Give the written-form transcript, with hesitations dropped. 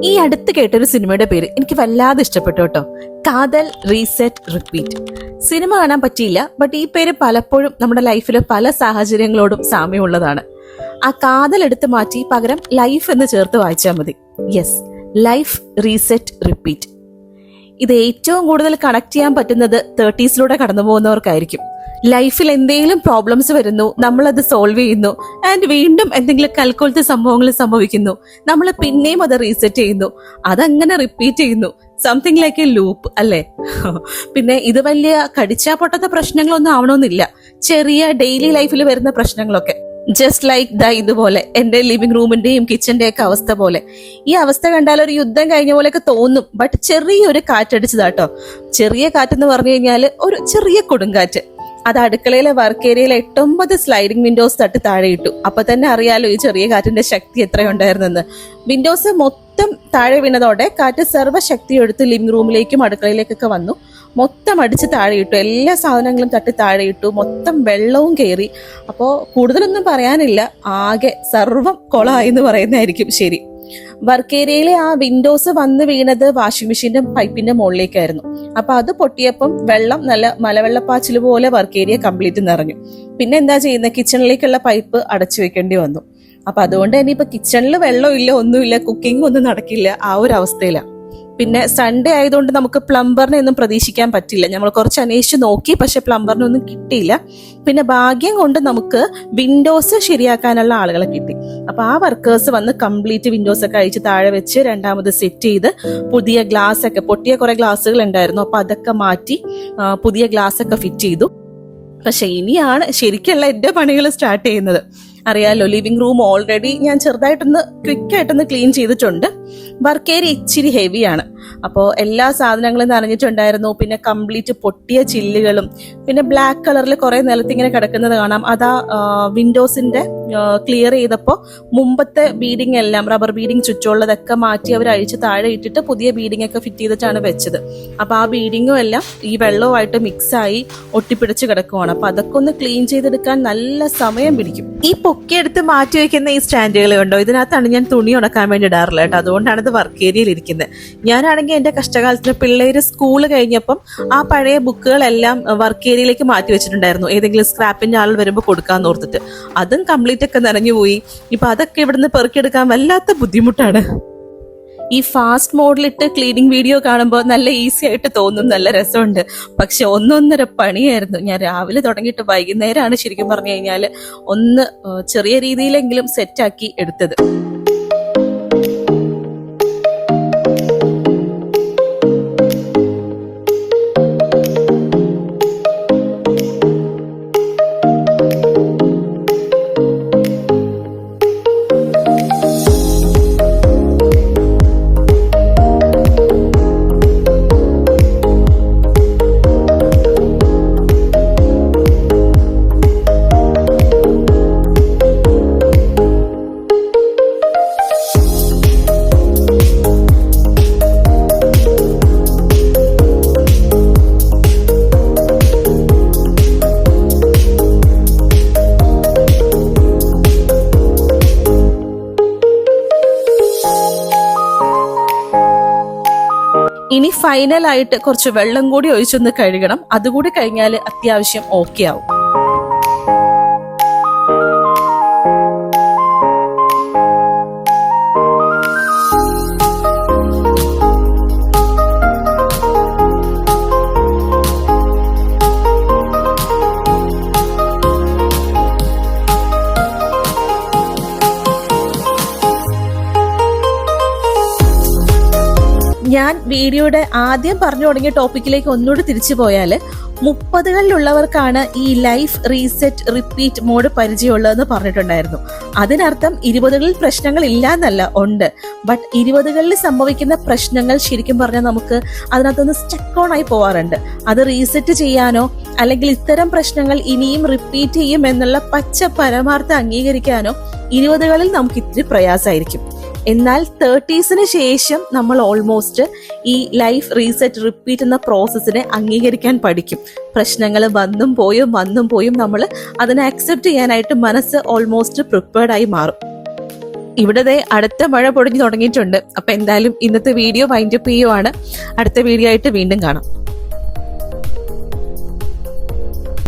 ഈ അടുത്ത് കേട്ടൊരു സിനിമയുടെ പേര് എനിക്ക് വല്ലാതെ ഇഷ്ടപ്പെട്ടു കേട്ടോ. കാതൽ റീസെറ്റ് റിപ്പീറ്റ്. സിനിമ കാണാൻ പറ്റിയില്ല, ബട്ട് ഈ പേര് പലപ്പോഴും നമ്മുടെ ലൈഫിലെ പല സാഹചര്യങ്ങളോടും സാമ്യമുള്ളതാണ്. ആ കാതൽ എടുത്ത് മാറ്റി പകരം ലൈഫ് എന്ന് ചേർത്ത് വായിച്ചാൽ മതി. Yes, life reset repeat. ഇത് ഏറ്റവും കൂടുതൽ കണക്ട് ചെയ്യാൻ പറ്റുന്നത് 30s കടന്നു പോകുന്നവർക്കായിരിക്കും. ലൈഫിൽ എന്തെങ്കിലും പ്രോബ്ലംസ് വരുന്നു, നമ്മളത് സോൾവ് ചെയ്യുന്നു, ആൻഡ് വീണ്ടും എന്തെങ്കിലും കൽക്കൊലത്തെ സംഭവങ്ങൾ സംഭവിക്കുന്നു, നമ്മൾ പിന്നെയും അത് റീസെറ്റ് ചെയ്യുന്നു, അതങ്ങനെ റിപ്പീറ്റ് ചെയ്യുന്നു. സംതിങ് ലൈക്ക് എ ലൂപ്പ് അല്ലേ? പിന്നെ ഇത് വലിയ കടിച്ചാ പൊട്ടാത്ത പ്രശ്നങ്ങളൊന്നും ആവണമെന്നില്ല. ചെറിയ ഡെയിലി ലൈഫിൽ വരുന്ന പ്രശ്നങ്ങളൊക്കെ, ജസ്റ്റ് ലൈക്ക് ഇതുപോലെ എന്റെ ലിവിംഗ് റൂമിന്റെയും കിച്ചന്റെയും ഒക്കെ അവസ്ഥ പോലെ. ഈ അവസ്ഥ കണ്ടാൽ ഒരു യുദ്ധം കഴിഞ്ഞ പോലെയൊക്കെ തോന്നും, ബട്ട് ചെറിയൊരു കാറ്റടിച്ചതാട്ടോ. ചെറിയ കാറ്റെന്ന് പറഞ്ഞു കഴിഞ്ഞാൽ ഒരു ചെറിയ കൊടുങ്കാറ്റ്. അത് അടുക്കളയിലെ വർക്ക് ഏരിയയിലെ 8-9 സ്ലൈഡിംഗ് വിൻഡോസ് തട്ടി താഴെ ഇട്ടു. അപ്പൊ തന്നെ അറിയാലോ ഈ ചെറിയ കാറ്റിന്റെ ശക്തി എത്രയുണ്ടായിരുന്നെന്ന്. വിൻഡോസ് മൊത്തം താഴെ വീണതോടെ കാറ്റ് സർവ്വശക്തി എടുത്ത് ലിവിംഗ് റൂമിലേക്കും അടുക്കളയിലേക്കൊക്കെ വന്നു. മൊത്തം അടിച്ച് താഴെ ഇട്ടു, എല്ലാ സാധനങ്ങളും തട്ടി താഴെ ഇട്ടു, മൊത്തം വെള്ളവും കയറി. അപ്പോ കൂടുതലൊന്നും പറയാനില്ല, ആകെ സർവ്വം കൊളായി എന്ന് പറയുന്നതായിരിക്കും ശരി. വർക്ക് ഏരിയയിലെ ആ വിൻഡോസ് വന്ന് വീണത് വാഷിംഗ് മെഷീന്റെ പൈപ്പിന്റെ മുകളിലേക്കായിരുന്നു. അപ്പൊ അത് പൊട്ടിയപ്പം വെള്ളം നല്ല മലവെള്ളപ്പാച്ചിൽ പോലെ വർക്ക് ഏരിയ കംപ്ലീറ്റ് നിറഞ്ഞു. പിന്നെ എന്താ ചെയ്യുന്നത്, കിച്ചണിലേക്കുള്ള പൈപ്പ് അടച്ചു വെക്കേണ്ടി വന്നു. അപ്പൊ അതുകൊണ്ട് തന്നെ ഇപ്പൊ കിച്ചണിൽ വെള്ളമില്ല, ഒന്നുമില്ല, കുക്കിംഗ് ഒന്നും നടക്കില്ല, ആ ഒരു അവസ്ഥയിലാണ്. പിന്നെ സൺഡേ ആയതുകൊണ്ട് നമുക്ക് പ്ലംബറിനെ ഒന്നും പ്രതീക്ഷിക്കാൻ പറ്റില്ല. നമ്മൾ കുറച്ച് അന്വേഷിച്ച് നോക്കി, പക്ഷെ പ്ലംബറിനെ ഒന്നും കിട്ടിയില്ല. പിന്നെ ഭാഗ്യം കൊണ്ട് നമുക്ക് വിൻഡോസ് ശരിയാക്കാനുള്ള ആളുകളെ കിട്ടി. അപ്പൊ ആ വർക്കേഴ്സ് വന്ന് കംപ്ലീറ്റ് വിൻഡോസ് ഒക്കെ അഴിച്ച് താഴെ വെച്ച് രണ്ടാമത് സെറ്റ് ചെയ്ത് പുതിയ ഗ്ലാസ് ഒക്കെ, പൊട്ടിയ കുറെ ഗ്ലാസ്സുകൾ ഉണ്ടായിരുന്നു, അപ്പൊ അതൊക്കെ മാറ്റി പുതിയ ഗ്ലാസ് ഒക്കെ ഫിറ്റ് ചെയ്തു. പക്ഷെ ഇനിയാണ് ശരിക്കുള്ള എന്റെ പണികൾ സ്റ്റാർട്ട് ചെയ്യുന്നത്. അറിയാലോ, ലിവിംഗ് റൂം ഓൾറെഡി ഞാൻ ചെറുതായിട്ടൊന്ന് ക്വിക്കായിട്ടൊന്ന് ക്ലീൻ ചെയ്തിട്ടുണ്ട്. വർക്ക് ഏരിയ ഇച്ചിരി ഹെവിയാണ്, അപ്പോൾ എല്ലാ സാധനങ്ങളും നനഞ്ഞിട്ടുണ്ടായിരുന്നു. പിന്നെ കംപ്ലീറ്റ് പൊട്ടിയ ചില്ലുകളും, പിന്നെ ബ്ലാക്ക് കളറിൽ കുറെ നിലത്തിങ്ങനെ കിടക്കുന്നത് കാണാം. അതാ വിൻഡോസിന്റെ ക്ലിയർ ചെയ്തപ്പോൾ മുമ്പത്തെ ബീഡിങ് എല്ലാം, റബ്ബർ ബീഡിങ് ചുറ്റുള്ളതൊക്കെ മാറ്റി അവർ അഴിച്ച് താഴെ ഇട്ടിട്ട് പുതിയ ബീഡിങ് ഒക്കെ ഫിറ്റ് ചെയ്തിട്ടാണ് വെച്ചത്. അപ്പൊ ആ ബീഡിങ്ങും എല്ലാം ഈ വെള്ളവുമായിട്ട് മിക്സായി ഒട്ടിപ്പിടിച്ച് കിടക്കുവാണ്. അപ്പൊ അതൊക്കെ ഒന്ന് ക്ലീൻ ചെയ്തെടുക്കാൻ നല്ല സമയം പിടിക്കും. ഈ പൊക്കിയെടുത്ത് മാറ്റി വെക്കുന്ന ഈ സ്റ്റാൻഡുകൾ കണ്ടോ, ഇതിനകത്താണ് ഞാൻ തുണി ഉണക്കാൻ വേണ്ടി ഇടാറില്ല കേട്ടോ. അതുകൊണ്ടാണ് ഇത് വർക്ക് ഏരിയയിൽ ഇരിക്കുന്നത്. ഞാനാണെങ്കിൽ എന്റെ കഷ്ടകാലത്തിന് പിള്ളേര് സ്കൂൾ കഴിഞ്ഞപ്പം ആ പഴയ ബുക്കുകളെല്ലാം വർക്ക് ഏരിയയിലേക്ക് മാറ്റി വെച്ചിട്ടുണ്ടായിരുന്നു, ഏതെങ്കിലും സ്ക്രാപ്പിന്റെ ആൾ വരുമ്പോൾ കൊടുക്കാന്ന് ഓർത്തിട്ട്. അതും കംപ്ലീറ്റ് ഒക്കെ നനഞ്ഞുപോയി. ഇപ്പൊ അതൊക്കെ ഇവിടുന്ന് പെറുക്കിയെടുക്കാൻ വല്ലാത്ത ബുദ്ധിമുട്ടാണ്. ഈ ഫാസ്റ്റ് മോഡിലിട്ട് ക്ലീനിങ് വീഡിയോ കാണുമ്പോൾ നല്ല ഈസി ആയിട്ട് തോന്നും, നല്ല രസമുണ്ട്. പക്ഷെ 1.5 പണിയായിരുന്നു. ഞാൻ രാവിലെ തുടങ്ങിയിട്ട് വൈകുന്നേരമാണ് ശരിക്കും പറഞ്ഞു കഴിഞ്ഞാൽ ഒന്ന് ചെറിയ രീതിയിലെങ്കിലും സെറ്റാക്കി എടുത്തത്. ഇനി ഫൈനലായിട്ട് കുറച്ച് വെള്ളം കൂടി ഒഴിച്ചൊന്ന് കഴുകണം. അതുകൂടി കഴിഞ്ഞാൽ അത്യാവശ്യം ഓക്കെ ആവും. ഞാൻ വീഡിയോയുടെ ആദ്യം പറഞ്ഞു തുടങ്ങിയ ടോപ്പിക്കിലേക്ക് ഒന്നുകൂടി തിരിച്ചു പോയാൽ, 30കളിലുള്ളവർക്കാണ് ഈ ലൈഫ് റീസെറ്റ് റിപ്പീറ്റ് മോഡ് പരിചയമുള്ളതെന്ന് പറഞ്ഞിട്ടുണ്ടായിരുന്നു. അതിനർത്ഥം 20കളിൽ പ്രശ്നങ്ങൾ ഇല്ല എന്നല്ല, ഉണ്ട്. ബട്ട് 20കളിൽ സംഭവിക്കുന്ന പ്രശ്നങ്ങൾ ശരിക്കും പറഞ്ഞാൽ നമുക്ക് അതിനകത്തൊന്ന് സ്റ്റക്ക് ഓൺ ആയി പോവാറുണ്ട്. അത് റീസെറ്റ് ചെയ്യാനോ അല്ലെങ്കിൽ ഇത്തരം പ്രശ്നങ്ങൾ ഇനിയും റിപ്പീറ്റ് ചെയ്യും എന്നുള്ള പച്ച പരമാർത്ഥം അംഗീകരിക്കാനോ 20കളിൽ നമുക്ക് ഇത്തിരി പ്രയാസമായിരിക്കും. എന്നാൽ 30s ശേഷം നമ്മൾ ഓൾമോസ്റ്റ് ഈ ലൈഫ് റീസെറ്റ് റിപ്പീറ്റ് എന്ന പ്രോസസ്സിനെ അംഗീകരിക്കാൻ പഠിക്കും. പ്രശ്നങ്ങൾ വന്നും പോയും നമ്മൾ അതിനെ അക്സെപ്റ്റ് ചെയ്യാനായിട്ട് മനസ്സ് ഓൾമോസ്റ്റ് പ്രിപ്പയർഡ് ആയി മാറും. ഇവിടെ ദേ അടുത്ത മഴ പൊടിഞ്ഞു തുടങ്ങിയിട്ടുണ്ട്. അപ്പൊ എന്തായാലും ഇന്നത്തെ വീഡിയോ വൈൻഡപ്പ് ചെയ്യുവാണ്. അടുത്ത വീഡിയോ ആയിട്ട് വീണ്ടും കാണാം.